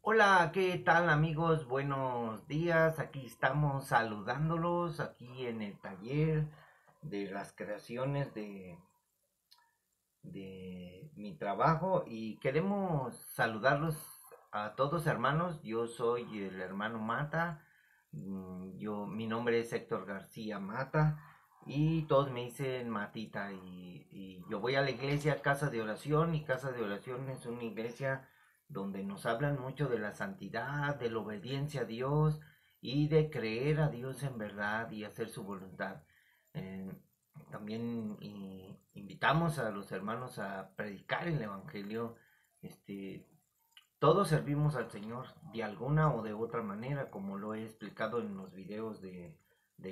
Hola, ¿qué tal amigos? Buenos días. Aquí estamos saludándolos aquí en el taller de las creaciones de mi trabajo y queremos saludarlos a todos hermanos. Yo soy el hermano Mata. Mi nombre es Héctor García Mata y todos me dicen Matita y yo voy a la iglesia Casa de Oración y Casa de Oración es una iglesia donde nos hablan mucho de la santidad, de la obediencia a Dios y de creer a Dios en verdad y hacer su voluntad. Eh, También invitamos a los hermanos a predicar el Evangelio. Este, todos servimos al Señor de alguna o de otra manera, como lo he explicado en los videos de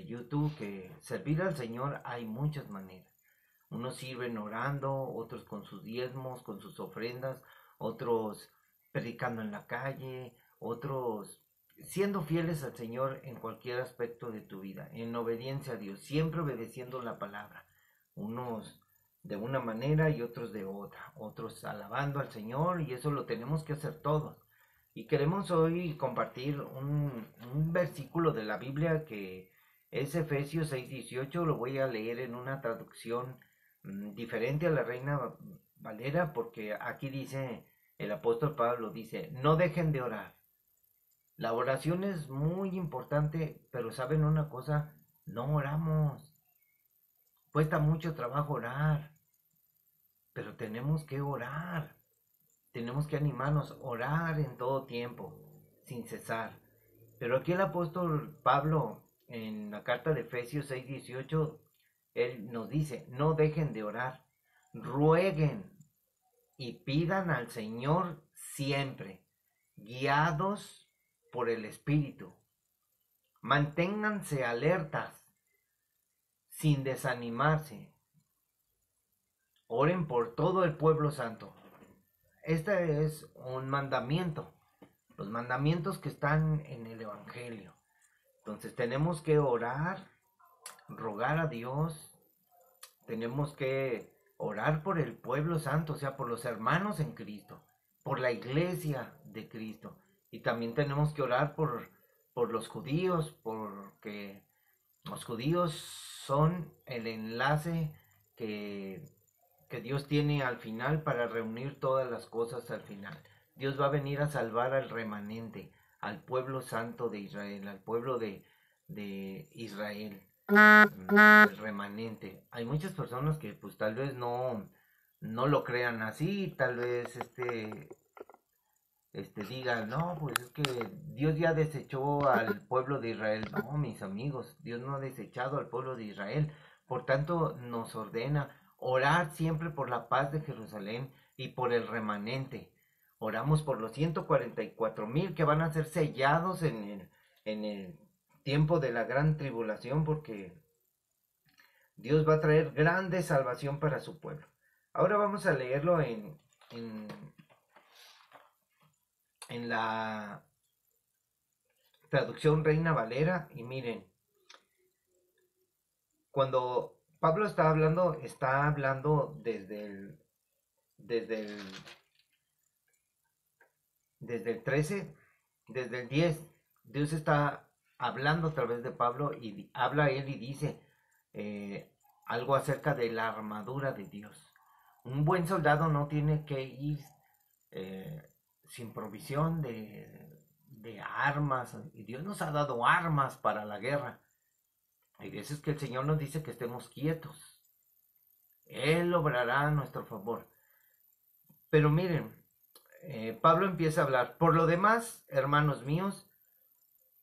YouTube, que servir al Señor hay muchas maneras. Unos sirven orando, otros con sus diezmos, con sus ofrendas, otros predicando en la calle, otros siendo fieles al Señor en cualquier aspecto de tu vida, en obediencia a Dios, siempre obedeciendo la palabra. Unos de una manera y otros de otra, otros alabando al Señor y eso lo tenemos que hacer todos. Y queremos hoy compartir un versículo de la Biblia que es Efesios 6:18, lo voy a leer en una traducción diferente a la Reina Valera porque aquí dice, el apóstol Pablo dice, no dejen de orar. La oración es muy importante, pero ¿saben una cosa? No oramos. Cuesta mucho trabajo orar, pero tenemos que orar. Tenemos que animarnos a orar en todo tiempo, sin cesar. Pero aquí el apóstol Pablo, en la carta de Efesios 6:18, él nos dice, no dejen de orar, rueguen y pidan al Señor siempre, guiados por el Espíritu. Manténganse alertas, sin desanimarse. Oren por todo el pueblo santo. Este es un mandamiento. Los mandamientos que están en el Evangelio. Entonces tenemos que orar, rogar a Dios, tenemos que orar por el pueblo santo, o sea, por los hermanos en Cristo, por la iglesia de Cristo. Y también tenemos que orar por los judíos, porque los judíos son el enlace que, que Dios tiene al final para reunir todas las cosas al final. Dios va a venir a salvar al remanente, al pueblo santo de Israel, al pueblo de Israel, el remanente. Hay muchas personas que pues tal vez no lo crean así, tal vez digan, no, pues es que Dios ya desechó al pueblo de Israel. No, mis amigos, Dios no ha desechado al pueblo de Israel. Por tanto, nos ordena orar siempre por la paz de Jerusalén y por el remanente. Oramos por los 144,000 que van a ser sellados en el tiempo de la gran tribulación, porque Dios va a traer grande salvación para su pueblo. Ahora vamos a leerlo en, en la traducción Reina Valera y miren, cuando Pablo está hablando desde el, desde el 13, desde el 10. Dios está hablando a través de Pablo y habla él y dice eh, algo acerca de la armadura de Dios. Un buen soldado no tiene que ir eh, sin provisión de armas. Y Dios nos ha dado armas para la guerra. Hay veces que el Señor nos dice que estemos quietos. Él obrará a nuestro favor. Pero miren, Pablo empieza a hablar. Por lo demás, hermanos míos,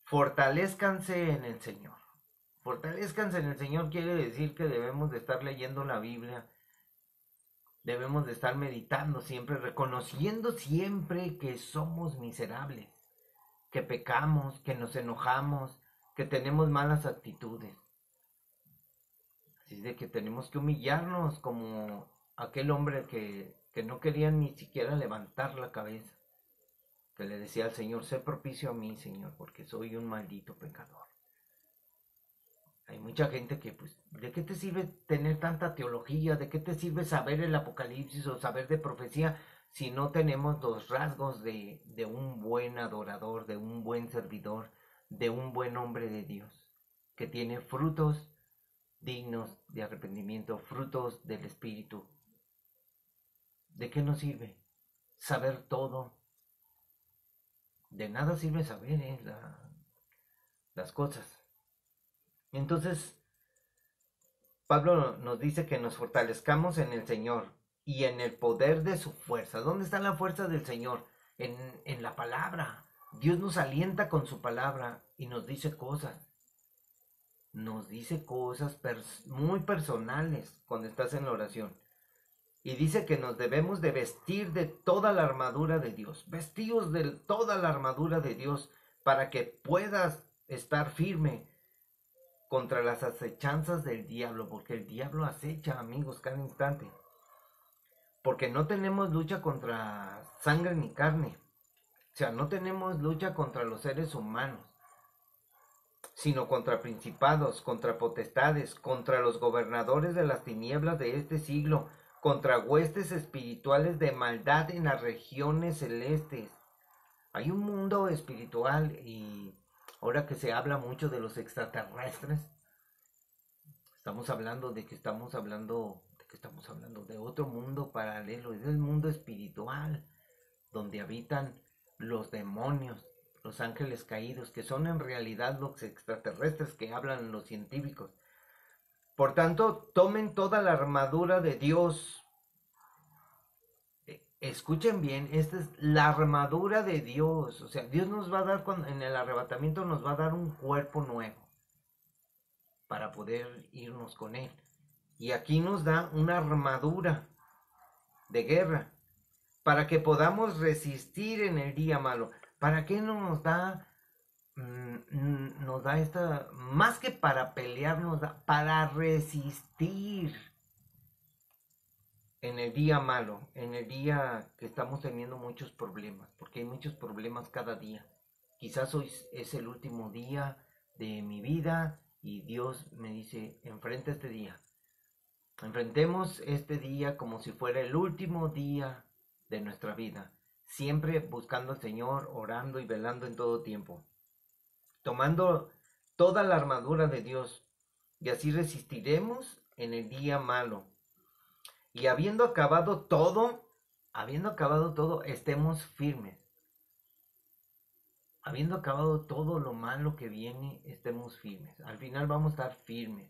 fortalezcanse en el Señor. Fortalezcanse en el Señor quiere decir que debemos de estar leyendo la Biblia. Debemos de estar meditando siempre, reconociendo siempre que somos miserables, que pecamos, que nos enojamos, que tenemos malas actitudes. Así es de que tenemos que humillarnos como aquel hombre que no quería ni siquiera levantar la cabeza. Que le decía al Señor, sé propicio a mí, Señor, porque soy un maldito pecador. Hay mucha gente que, pues, ¿de qué te sirve tener tanta teología? ¿De qué te sirve saber el Apocalipsis o saber de profecía si no tenemos los rasgos de un buen adorador, de un buen servidor, de un buen hombre de Dios, que tiene frutos dignos de arrepentimiento, frutos del Espíritu? ¿De qué nos sirve saber todo? De nada sirve saber las cosas. Entonces, Pablo nos dice que nos fortalezcamos en el Señor y en el poder de su fuerza. ¿Dónde está la fuerza del Señor? En la palabra. Dios nos alienta con su palabra y nos dice cosas. Nos dice cosas muy personales cuando estás en la oración. Y dice que nos debemos de vestir de toda la armadura de Dios. Vestidos de toda la armadura de Dios para que puedas estar firme contra las acechanzas del diablo, porque el diablo acecha, amigos, cada instante. Porque no tenemos lucha contra sangre ni carne. O sea, no tenemos lucha contra los seres humanos, sino contra principados, contra potestades, contra los gobernadores de las tinieblas de este siglo, contra huestes espirituales de maldad en las regiones celestes. Hay un mundo espiritual, y ahora que se habla mucho de los extraterrestres, estamos hablando de otro mundo paralelo. Es el mundo espiritual, donde habitan los demonios, los ángeles caídos, que son en realidad los extraterrestres que hablan los científicos. Por tanto, tomen toda la armadura de Dios. Escuchen bien, esta es la armadura de Dios. O sea, Dios nos va a dar, en el arrebatamiento nos va a dar un cuerpo nuevo para poder irnos con Él. Y aquí nos da una armadura de guerra para que podamos resistir en el día malo. ¿Para qué nos da? Nos da esta, más que para pelear, nos da para resistir en el día malo, en el día que estamos teniendo muchos problemas, porque hay muchos problemas cada día. Quizás hoy es el último día de mi vida y Dios me dice, enfrenta este día. Enfrentemos este día como si fuera el último día de nuestra vida, siempre buscando al Señor, orando y velando en todo tiempo, tomando toda la armadura de Dios, y así resistiremos en el día malo. Y habiendo acabado todo, estemos firmes. Habiendo acabado todo lo malo que viene, estemos firmes. Al final vamos a estar firmes.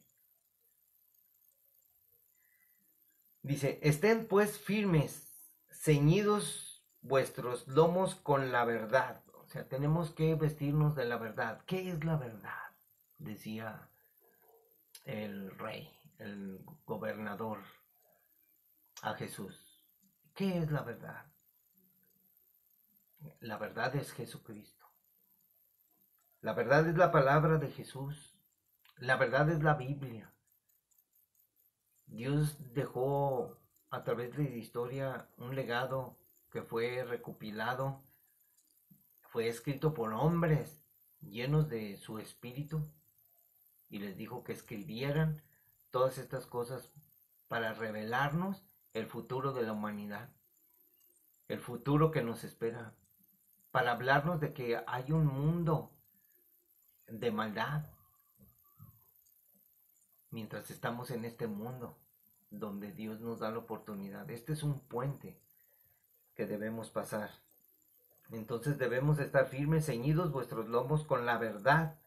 Dice, estén pues firmes, ceñidos vuestros lomos con la verdad. O sea, tenemos que vestirnos de la verdad. ¿Qué es la verdad? Decía el rey, el gobernador, a Jesús. ¿Qué es la verdad? La verdad es Jesucristo. La verdad es la palabra de Jesús. La verdad es la Biblia. Dios dejó a través de la historia un legado que fue recopilado, fue escrito por hombres llenos de su espíritu, y les dijo que escribieran todas estas cosas para revelarnos el futuro de la humanidad, el futuro que nos espera, para hablarnos de que hay un mundo de maldad mientras estamos en este mundo donde Dios nos da la oportunidad. Este es un puente que debemos pasar. Entonces debemos estar firmes, ceñidos vuestros lomos con la verdad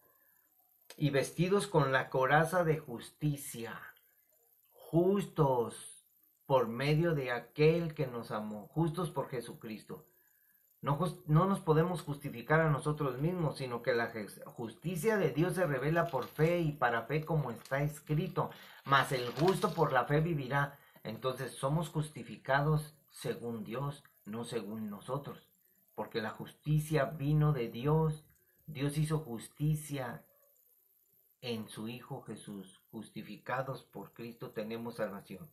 y vestidos con la coraza de justicia, justos por medio de aquel que nos amó, justos por Jesucristo. No nos podemos justificar a nosotros mismos, sino que la justicia de Dios se revela por fe y para fe, como está escrito, mas el justo por la fe vivirá. Entonces somos justificados según Dios, no según nosotros, porque la justicia vino de Dios. Dios hizo justicia en su Hijo Jesús. Justificados por Cristo tenemos salvación.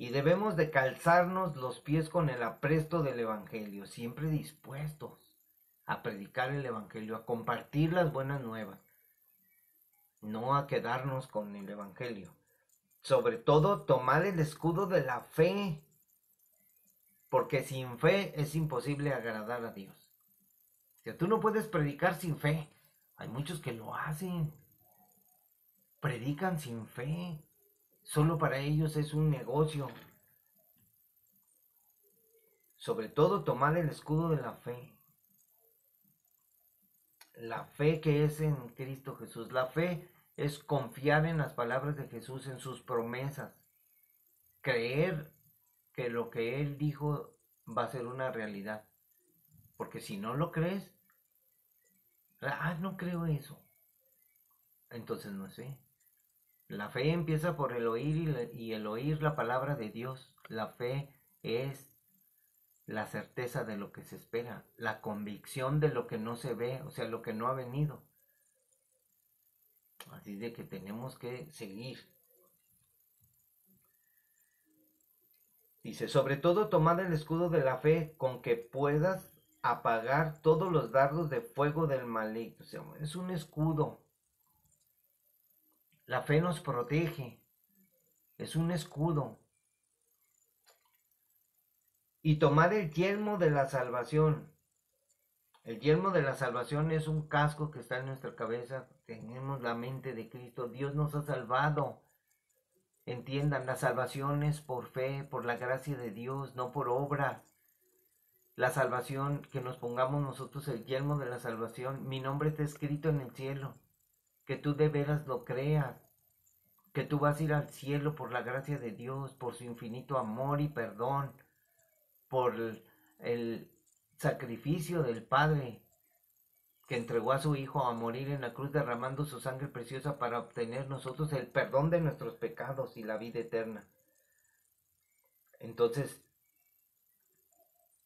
Y debemos de calzarnos los pies con el apresto del Evangelio, siempre dispuestos a predicar el Evangelio, a compartir las buenas nuevas, no a quedarnos con el Evangelio. Sobre todo, tomar el escudo de la fe. porque sin fe es imposible agradar a Dios. Que tú no puedes predicar sin fe. Hay muchos que lo hacen. Predican sin fe. Solo para ellos es un negocio. Sobre todo tomar el escudo de la fe. La fe que es en Cristo Jesús. La fe es confiar en las palabras de Jesús, en sus promesas. Creer que lo que Él dijo va a ser una realidad. Porque si no lo crees, no creo eso. Entonces no es fe. La fe empieza por el oír y el oír la palabra de Dios. La fe es la certeza de lo que se espera, la convicción de lo que no se ve, o sea, lo que no ha venido. Así de que tenemos que seguir. Dice, sobre todo tomad el escudo de la fe con que puedas apagar todos los dardos de fuego del maligno. O sea, es un escudo. La fe nos protege. Es un escudo. Y tomad el yelmo de la salvación. El yelmo de la salvación es un casco que está en nuestra cabeza. Tenemos la mente de Cristo. Dios nos ha salvado. Entiendan, la salvación es por fe, por la gracia de Dios, no por obra. La salvación, que nos pongamos nosotros el yelmo de la salvación. Mi nombre está escrito en el cielo. Que tú de veras lo creas. Que tú vas a ir al cielo por la gracia de Dios, por su infinito amor y perdón. Por el sacrificio del Padre que entregó a su Hijo a morir en la cruz derramando su sangre preciosa para obtener nosotros el perdón de nuestros pecados y la vida eterna. Entonces,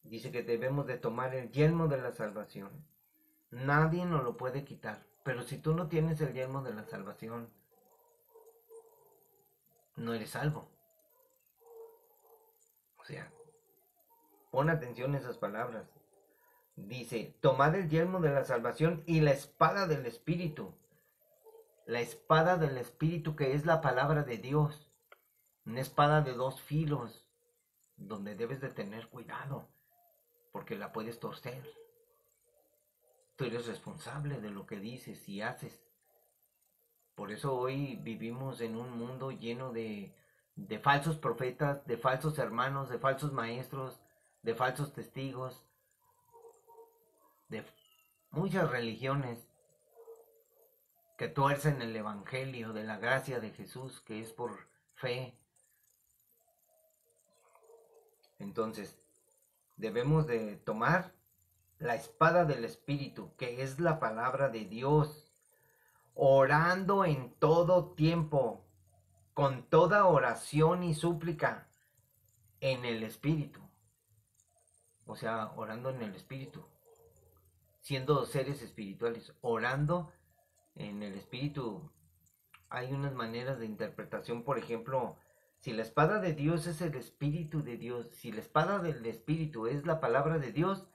dice que debemos de tomar el yelmo de la salvación. Nadie nos lo puede quitar. Pero si tú no tienes el yelmo de la salvación, no eres salvo. O sea, pon atención a esas palabras. Dice, tomad el yelmo de la salvación y la espada del Espíritu. La espada del Espíritu, que es la palabra de Dios. Una espada de 2 filos, donde debes de tener cuidado, porque la puedes torcer. Tú eres responsable de lo que dices y haces. Por eso hoy vivimos en un mundo lleno de falsos profetas, de falsos hermanos, de falsos maestros, de falsos testigos, de muchas religiones que tuercen el evangelio de la gracia de Jesús, que es por fe. Entonces, debemos de tomar la espada del Espíritu, que es la palabra de Dios, orando en todo tiempo, con toda oración y súplica en el Espíritu. O sea, orando en el Espíritu, siendo seres espirituales, orando en el Espíritu. Hay unas maneras de interpretación, por ejemplo, si la espada de Dios es el Espíritu de Dios, si la espada del Espíritu es la palabra de Dios,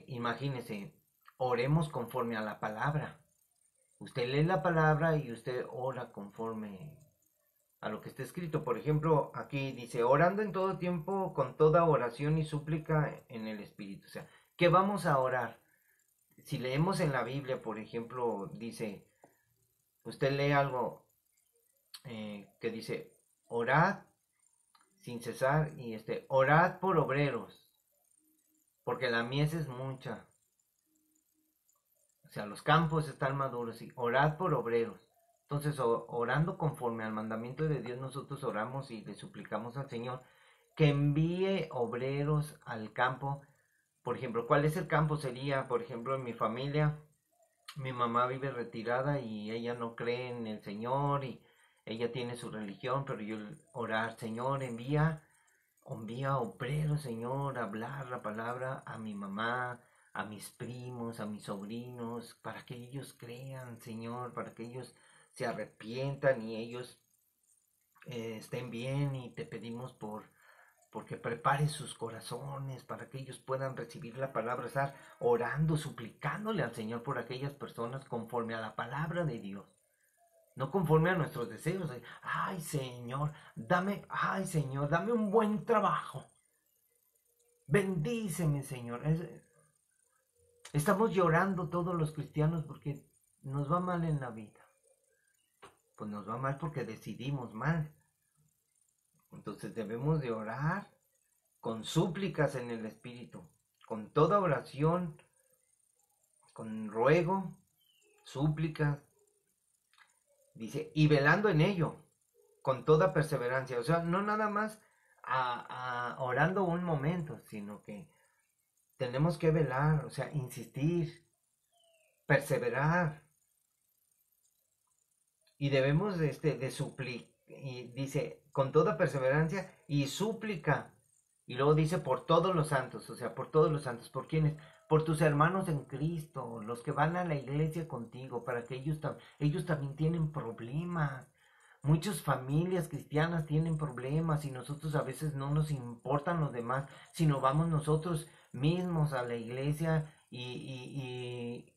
imagínese, oremos conforme a la palabra. Usted lee la palabra y usted ora conforme a lo que está escrito. Por ejemplo, aquí dice, orando en todo tiempo con toda oración y súplica en el Espíritu. O sea, ¿qué vamos a orar? Si leemos en la Biblia, por ejemplo, dice, usted lee algo que dice, orad sin cesar y orad por obreros, porque la mies es mucha. O sea, los campos están maduros y orad por obreros. Entonces, orando conforme al mandamiento de Dios, nosotros oramos y le suplicamos al Señor que envíe obreros al campo. Por ejemplo, ¿cuál es el campo? Sería, por ejemplo, en mi familia, mi mamá vive retirada y ella no cree en el Señor y ella tiene su religión, pero yo orar, Señor, envía obreros, Señor, a hablar la palabra a mi mamá, a mis primos, a mis sobrinos, para que ellos crean, Señor, para que ellos se arrepientan y ellos estén bien, y te pedimos porque prepares sus corazones para que ellos puedan recibir la palabra, estar orando, suplicándole al Señor por aquellas personas conforme a la palabra de Dios. No conforme a nuestros deseos. Ay, Señor, dame un buen trabajo. Bendíceme, Señor. Estamos llorando todos los cristianos porque nos va mal en la vida. Pues nos va mal porque decidimos mal. Entonces debemos de orar con súplicas en el Espíritu, con toda oración, con ruego, súplicas, dice, y velando en ello, con toda perseverancia. O sea, no nada más orando un momento, sino que tenemos que velar, o sea, insistir, perseverar, y debemos de suplicar, y dice, con toda perseverancia y súplica, y luego dice, por todos los santos, o sea, por todos los santos, ¿por quiénes? Por tus hermanos en Cristo, los que van a la iglesia contigo, para que ellos también tienen problemas. Muchas familias cristianas tienen problemas y nosotros a veces no nos importan los demás, sino vamos nosotros mismos a la iglesia y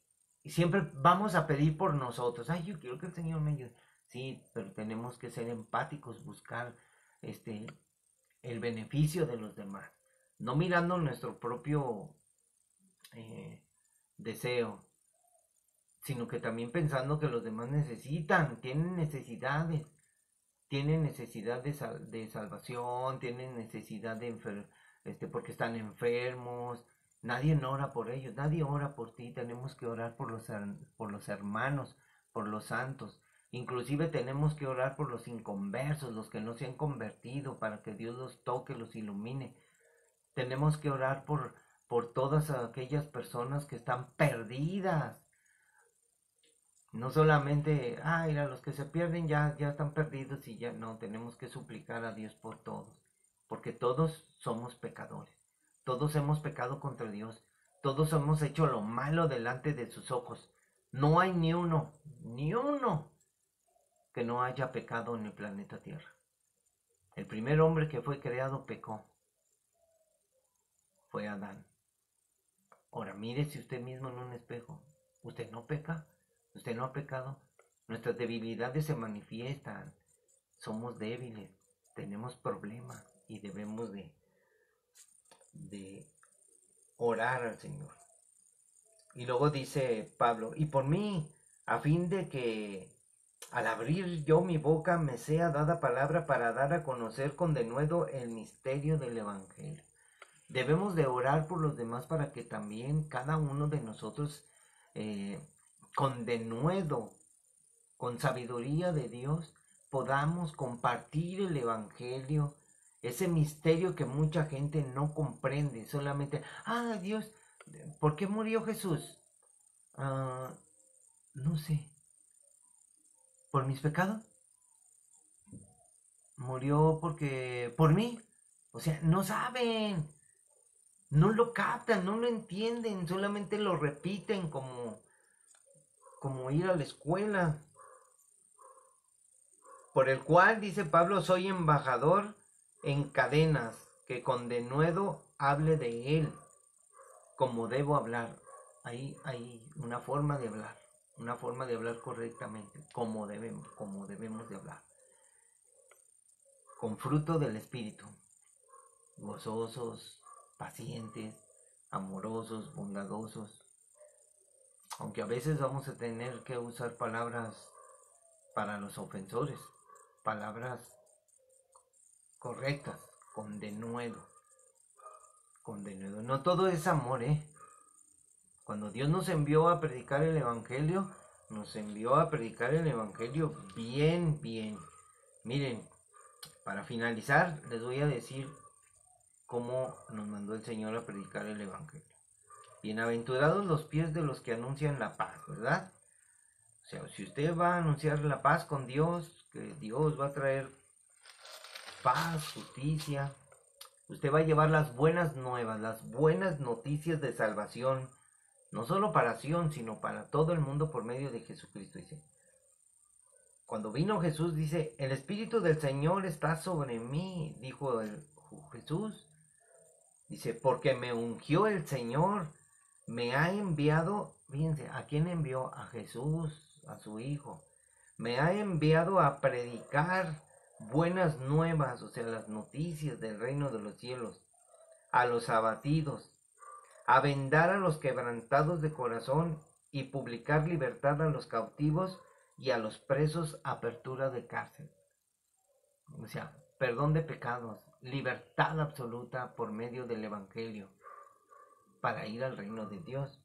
siempre vamos a pedir por nosotros. Ay, yo quiero que el Señor me ayude. Sí, pero tenemos que ser empáticos, buscar el beneficio de los demás, no mirando nuestro propio eh, deseo, sino que también pensando que los demás tienen necesidad de salvación, tienen necesidad porque están enfermos. Nadie ora por ellos, nadie ora por ti. Tenemos que orar por los hermanos, por los santos. Inclusive tenemos que orar por los inconversos, los que no se han convertido, para que Dios los toque, los ilumine. Tenemos que orar por todas aquellas personas que están perdidas. No solamente, mira, los que se pierden ya están perdidos y ya no, tenemos que suplicar a Dios por todos, porque todos somos pecadores, todos hemos pecado contra Dios, todos hemos hecho lo malo delante de sus ojos. No hay ni uno que no haya pecado en el planeta Tierra. El primer hombre que fue creado pecó, fue Adán. Ahora mírese usted mismo en un espejo, ¿usted no peca? ¿Usted no ha pecado? Nuestras debilidades se manifiestan. Somos débiles, tenemos problemas y debemos de orar al Señor. Y luego dice Pablo, y por mí, a fin de que al abrir yo mi boca me sea dada palabra para dar a conocer con denuedo el misterio del Evangelio. Debemos de orar por los demás para que también cada uno de nosotros con denuedo, con sabiduría de Dios, podamos compartir el Evangelio, ese misterio que mucha gente no comprende, solamente, Dios, ¿por qué murió Jesús? No sé, ¿por mis pecados? Murió por mí, o sea, no saben, no lo captan, no lo entienden, solamente lo repiten como ir a la escuela. Por el cual, dice Pablo, soy embajador en cadenas, que con denuedo hable de él, como debo hablar. Ahí hay una forma de hablar correctamente, como debemos de hablar. Con fruto del Espíritu, gozosos, pacientes, amorosos, bondadosos. Aunque a veces vamos a tener que usar palabras para los ofensores, palabras correctas, con denuedo. No todo es amor, Cuando Dios nos envió a predicar el Evangelio, nos envió a predicar el Evangelio bien, bien. Miren, para finalizar, les voy a decir cómo nos mandó el Señor a predicar el Evangelio. Bienaventurados los pies de los que anuncian la paz, ¿verdad? O sea, si usted va a anunciar la paz con Dios, que Dios va a traer paz, justicia, usted va a llevar las buenas nuevas, las buenas noticias de salvación, no solo para Sion, sino para todo el mundo por medio de Jesucristo. Dice, cuando vino Jesús, dice, el Espíritu del Señor está sobre mí, dijo Jesús. Dice, porque me ungió el Señor, me ha enviado, fíjense, ¿a quién envió? A Jesús, a su Hijo. Me ha enviado a predicar buenas nuevas, o sea, las noticias del reino de los cielos, a los abatidos, a vendar a los quebrantados de corazón y publicar libertad a los cautivos y a los presos, apertura de cárcel. O sea, perdón de pecados, libertad absoluta por medio del Evangelio para ir al reino de Dios.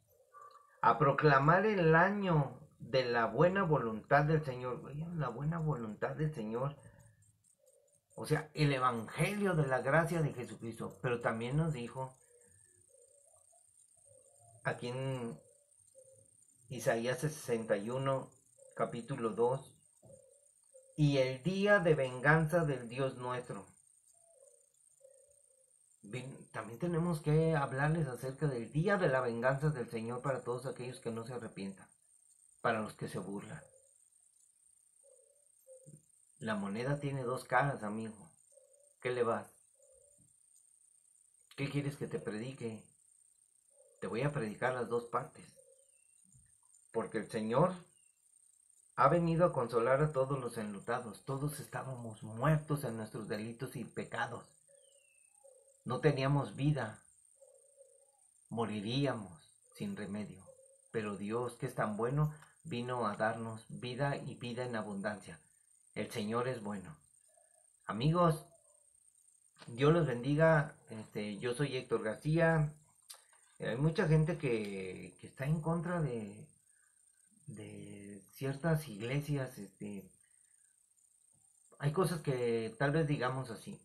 A proclamar el año de la buena voluntad del Señor. La buena voluntad del Señor. O sea, el Evangelio de la gracia de Jesucristo. Pero también nos dijo aquí en Isaías 61, capítulo 2, y el día de venganza del Dios nuestro. Bien, también tenemos que hablarles acerca del día de la venganza del Señor para todos aquellos que no se arrepientan, para los que se burlan. La moneda tiene dos caras, amigo. ¿Qué le vas? ¿Qué quieres que te predique? Te voy a predicar las dos partes. Porque el Señor ha venido a consolar a todos los enlutados. Todos estábamos muertos en nuestros delitos y pecados. No teníamos vida. Moriríamos sin remedio. Pero Dios, que es tan bueno, vino a darnos vida y vida en abundancia. El Señor es bueno. Amigos, Dios los bendiga. Yo soy Héctor García. Hay mucha gente que está en contra de ciertas iglesias. Hay cosas que tal vez digamos así.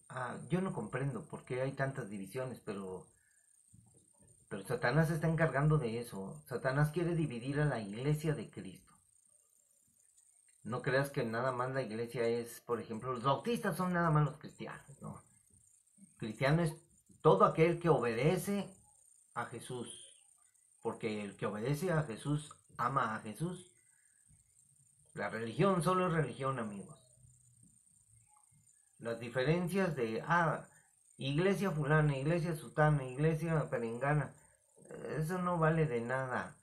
Yo no comprendo por qué hay tantas divisiones, pero Satanás se está encargando de eso. Satanás quiere dividir a la iglesia de Cristo. No creas que nada más la iglesia es, por ejemplo, los bautistas son nada más los cristianos, ¿no? Cristiano es todo aquel que obedece a Jesús. Porque el que obedece a Jesús ama a Jesús. La religión solo es religión, amigos. Las diferencias de, iglesia fulana, iglesia sutana, iglesia perengana, eso no vale de nada.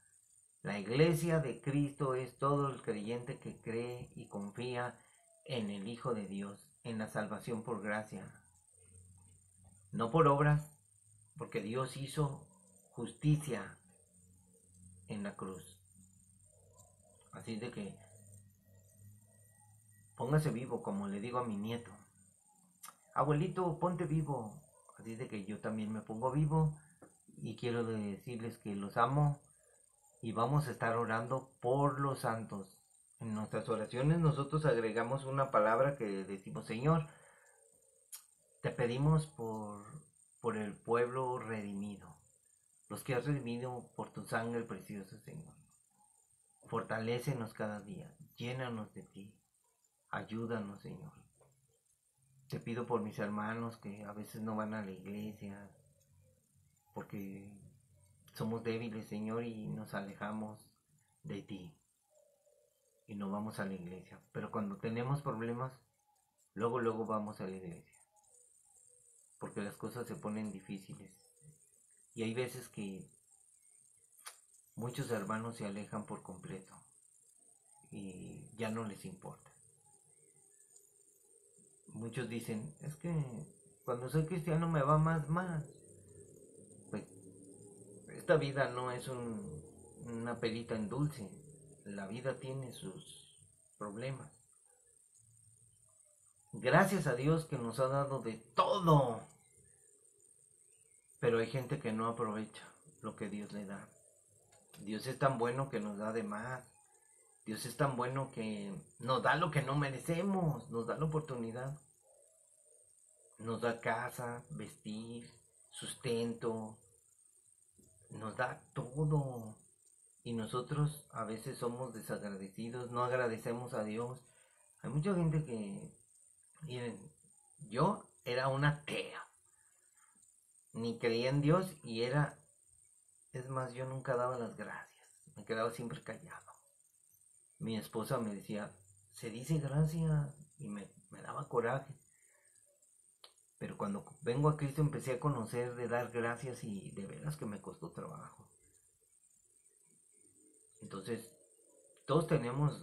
La iglesia de Cristo es todo el creyente que cree y confía en el Hijo de Dios, en la salvación por gracia. No por obras, porque Dios hizo justicia en la cruz. Así de que póngase vivo, como le digo a mi nieto. Abuelito, ponte vivo. Así de que yo también me pongo vivo y quiero decirles que los amo y vamos a estar orando por los santos. En nuestras oraciones nosotros agregamos una palabra que decimos: Señor, te pedimos por el pueblo redimido, los que has redimido por tu sangre preciosa, Señor. Fortalécenos cada día, llénanos de ti, ayúdanos, Señor. Te pido por mis hermanos que a veces no van a la iglesia, porque somos débiles, Señor, y nos alejamos de ti y no vamos a la iglesia. Pero cuando tenemos problemas, luego vamos a la iglesia, porque las cosas se ponen difíciles. Y hay veces que muchos hermanos se alejan por completo y ya no les importa. Muchos dicen, es que cuando soy cristiano me va más. Pues esta vida no es una perita en dulce. La vida tiene sus problemas. Gracias a Dios que nos ha dado de todo. Pero hay gente que no aprovecha lo que Dios le da. Dios es tan bueno que nos da de más. Dios es tan bueno que nos da lo que no merecemos. Nos da la oportunidad. Nos da casa, vestir, sustento. Nos da todo. Y nosotros a veces somos desagradecidos. No agradecemos a Dios. Hay mucha gente que... Miren, yo era una atea. Ni creía en Dios y era... Es más, yo nunca daba las gracias. Me quedaba siempre callado. Mi esposa me decía, se dice gracias. Y me daba coraje. Pero cuando vengo a Cristo empecé a conocer de dar gracias y de veras que me costó trabajo. Entonces, todos tenemos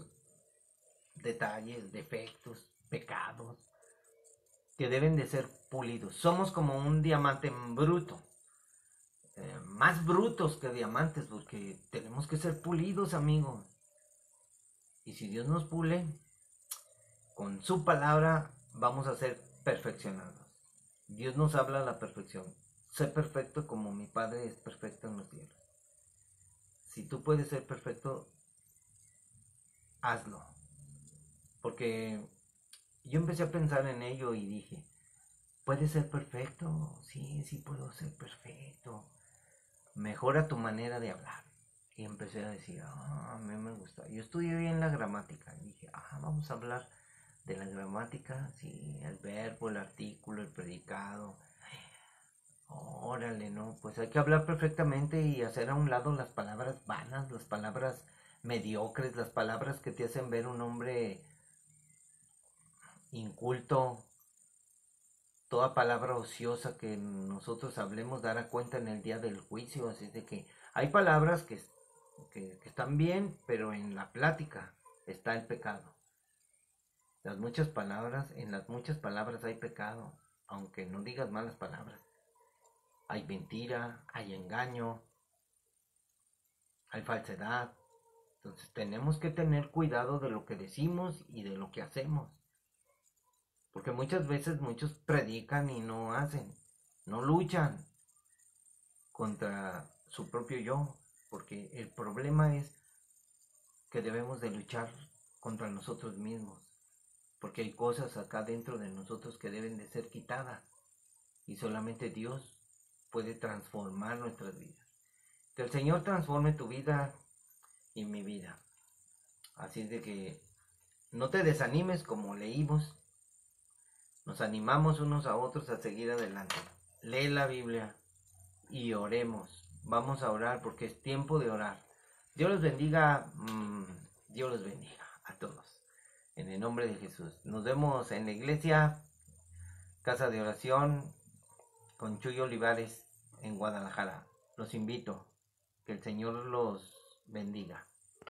detalles, defectos, pecados. que deben de ser pulidos. Somos como un diamante bruto. Más brutos que diamantes, porque tenemos que ser pulidos, amigos. Y si Dios nos pule, con su palabra vamos a ser perfeccionados. Dios nos habla a la perfección. Sé perfecto como mi Padre es perfecto en los cielos. Si tú puedes ser perfecto, hazlo. Porque yo empecé a pensar en ello y dije, ¿puedes ser perfecto? Sí, sí puedo ser perfecto. Mejora tu manera de hablar. Y empecé a decir, a mí me gusta. Yo estudié bien la gramática. Y dije, vamos a hablar de la gramática. Sí, el verbo, el artículo, el predicado. Órale, ¿no? Pues hay que hablar perfectamente y hacer a un lado las palabras vanas, las palabras mediocres, las palabras que te hacen ver un hombre inculto. Toda palabra ociosa que nosotros hablemos dará cuenta en el día del juicio. Así de que hay palabras que están bien, pero en la plática está el pecado. En las muchas palabras hay pecado, aunque no digas malas palabras. Hay mentira, hay engaño, hay falsedad. Entonces tenemos que tener cuidado de lo que decimos y de lo que hacemos. Porque muchas veces muchos predican y no hacen, no luchan contra su propio yo. Porque el problema es que debemos de luchar contra nosotros mismos. Porque hay cosas acá dentro de nosotros que deben de ser quitadas. Y solamente Dios puede transformar nuestras vidas. Que el Señor transforme tu vida y mi vida. Así de que no te desanimes como leímos. Nos animamos unos a otros a seguir adelante. Lee la Biblia y oremos. Vamos a orar porque es tiempo de orar. Dios los bendiga. Dios los bendiga a todos. En el nombre de Jesús. Nos vemos en la iglesia, casa de oración, con Chuy Olivares en Guadalajara. Los invito. Que el Señor los bendiga.